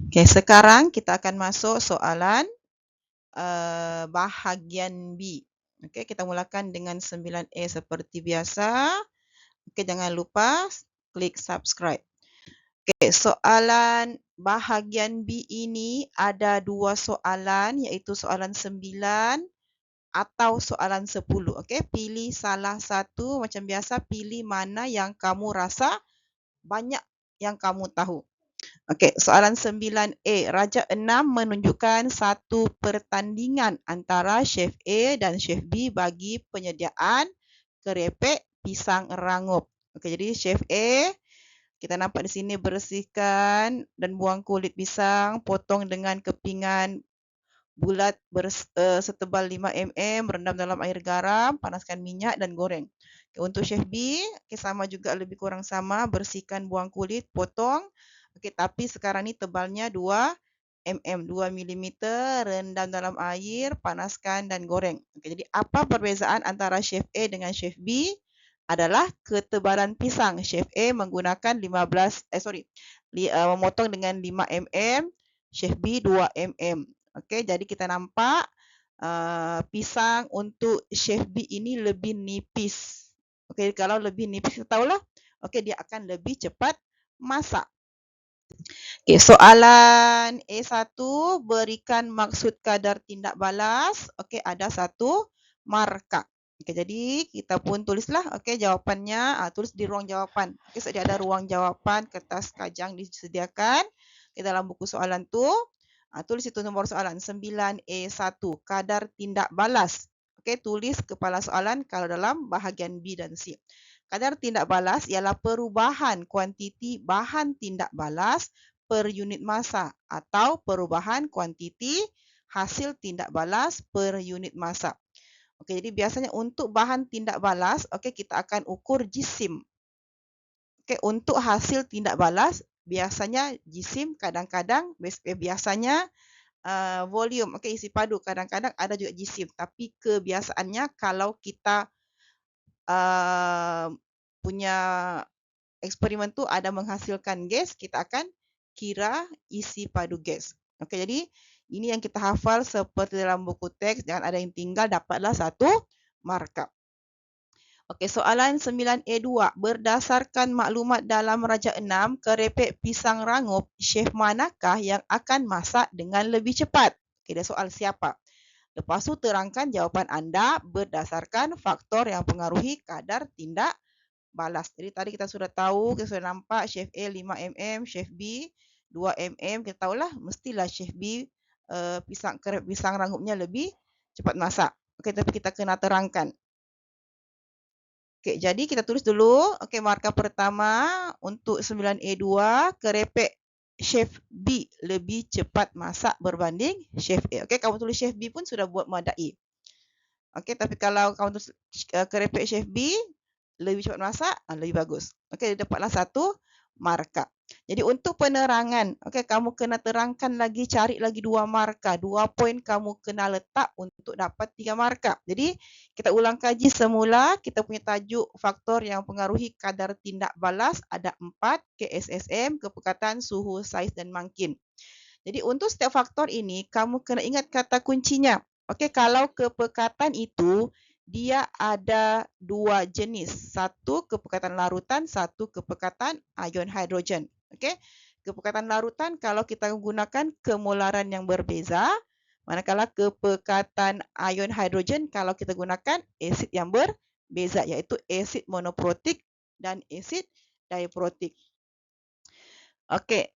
Okey, sekarang kita akan masuk soalan bahagian B. Okey, kita mulakan dengan 9A seperti biasa. Okey, jangan lupa klik subscribe. Okey, soalan bahagian B ini ada 2 soalan iaitu soalan 9 atau soalan 10. Okey, pilih salah satu macam biasa, pilih mana yang kamu rasa banyak yang kamu tahu. Okey, soalan 9A. Raja 6 menunjukkan satu pertandingan antara Chef A dan Chef B bagi penyediaan kerepek pisang rangup. Okey, jadi Chef A, kita nampak di sini bersihkan dan buang kulit pisang, potong dengan kepingan bulat setebal 5 mm, rendam dalam air garam, panaskan minyak dan goreng. Okay, untuk Chef B, okay, sama juga lebih kurang sama, bersihkan, buang kulit, potong. Okay, tapi sekarang ni tebalnya 2 mm, 2 mm, rendam dalam air, panaskan dan goreng. Okay, jadi apa perbezaan antara Chef A dengan Chef B? Adalah ketebalan pisang. Chef A menggunakan memotong dengan 5 mm, Chef B 2 mm. Okey, jadi kita nampak pisang untuk Chef B ini lebih nipis. Okey, kalau lebih nipis kita tahulah, okey, dia akan lebih cepat masak. Okey, soalan A1, berikan maksud kadar tindak balas. Okey, ada satu markah. Okey, jadi kita pun tulislah okey jawapannya, tulis di ruang jawapan. Okey, sedia ada ruang jawapan, kertas kajang disediakan. Okey, dalam buku soalan tu tulis itu nombor soalan 9A1, kadar tindak balas. Okey, tulis kepala soalan kalau dalam bahagian B dan C. Kadar tindak balas ialah perubahan kuantiti bahan tindak balas per unit masa atau perubahan kuantiti hasil tindak balas per unit masa. Okey, jadi biasanya untuk bahan tindak balas, okey, kita akan ukur jisim. Okey, untuk hasil tindak balas biasanya jisim, kadang-kadang biasanya volume, okey, isi padu, kadang-kadang ada juga jisim, tapi kebiasaannya kalau kita punya eksperimen tu ada menghasilkan gas, kita akan kira isi padu gas. Okey, jadi ini yang kita hafal seperti dalam buku teks, jangan ada yang tinggal, dapatlah satu markah. Okey, soalan 9A2. Berdasarkan maklumat dalam Raja 6, kerepek pisang rangup, chef manakah yang akan masak dengan lebih cepat? Okey, dia soal siapa. Lepas tu terangkan jawapan anda berdasarkan faktor yang pengaruhi kadar tindak balas. Jadi tadi kita sudah tahu, kita sudah nampak Chef A 5 mm, Chef B 2 mm. Kita tahulah mestilah Chef B kerepek pisang rangupnya lebih cepat masak. Okey, tapi kita kena terangkan. Okey, jadi kita tulis dulu. Okey, markah pertama untuk 9A2, kerepek Chef B lebih cepat masak berbanding Chef A. Okey, kamu tulis Chef B pun sudah buat memadai. Okey, tapi kalau kamu tulis kerepek Chef B lebih cepat masak, lebih bagus. Okey, dapatlah satu markah. Jadi untuk penerangan, okey, kamu kena terangkan lagi, cari lagi 2 markah. 2 poin kamu kena letak untuk dapat 3 markah. Jadi kita ulang kaji semula, kita punya tajuk faktor yang pengaruhi kadar tindak balas ada 4, KSSM, kepekatan, suhu, saiz dan mangkin. Jadi untuk setiap faktor ini, kamu kena ingat kata kuncinya. Okey, kalau kepekatan itu dia ada 2 jenis. Satu kepekatan larutan, satu kepekatan ion hidrogen. Okey. Kepekatan larutan kalau kita gunakan kemolaran yang berbeza, manakala kepekatan ion hidrogen kalau kita gunakan asid yang berbeza iaitu asid monoprotik dan asid diprotik. Okey.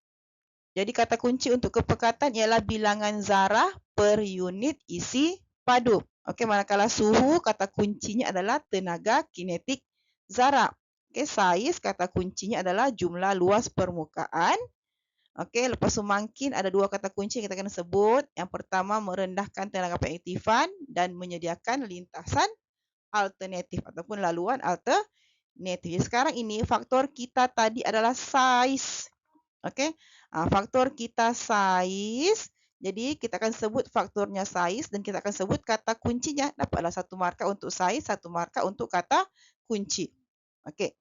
Jadi kata kunci untuk kepekatan ialah bilangan zarah per unit isi padu. Okey, manakala suhu kata kuncinya adalah tenaga kinetik zarah. Okey, saiz kata kuncinya adalah jumlah luas permukaan. Okey, lepas tu mungkin ada 2 kata kunci yang kita kena sebut. Yang pertama merendahkan tenaga pengaktifan dan menyediakan lintasan alternatif ataupun laluan alternatif. Sekarang ini faktor kita tadi adalah saiz. Okey. Faktor kita saiz. Jadi kita akan sebut faktornya saiz dan kita akan sebut kata kuncinya. Dapatlah satu markah untuk saiz, satu markah untuk kata kunci. Okey.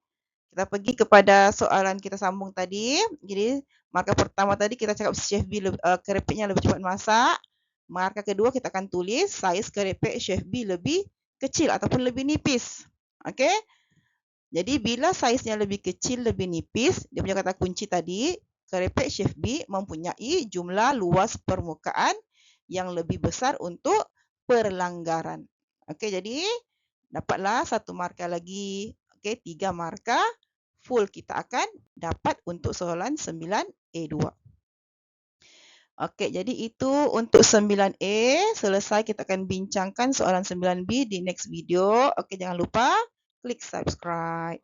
Kita pergi kepada soalan kita sambung tadi. Jadi Markah pertama tadi kita cakap chef B keripiknya lebih cepat masak. Markah kedua kita akan tulis saiz keripik chef B lebih kecil ataupun lebih nipis. Okey. Jadi bila saiznya lebih kecil, lebih nipis, dia punya kata kunci tadi, keripik chef B mempunyai jumlah luas permukaan yang lebih besar untuk perlanggaran. Okey, jadi dapatlah satu markah lagi. Okey, 3 markah full kita akan dapat untuk soalan 9A2. Okey, jadi itu untuk 9A. Selesai, kita akan bincangkan soalan 9B di next video. Okey, jangan lupa klik subscribe.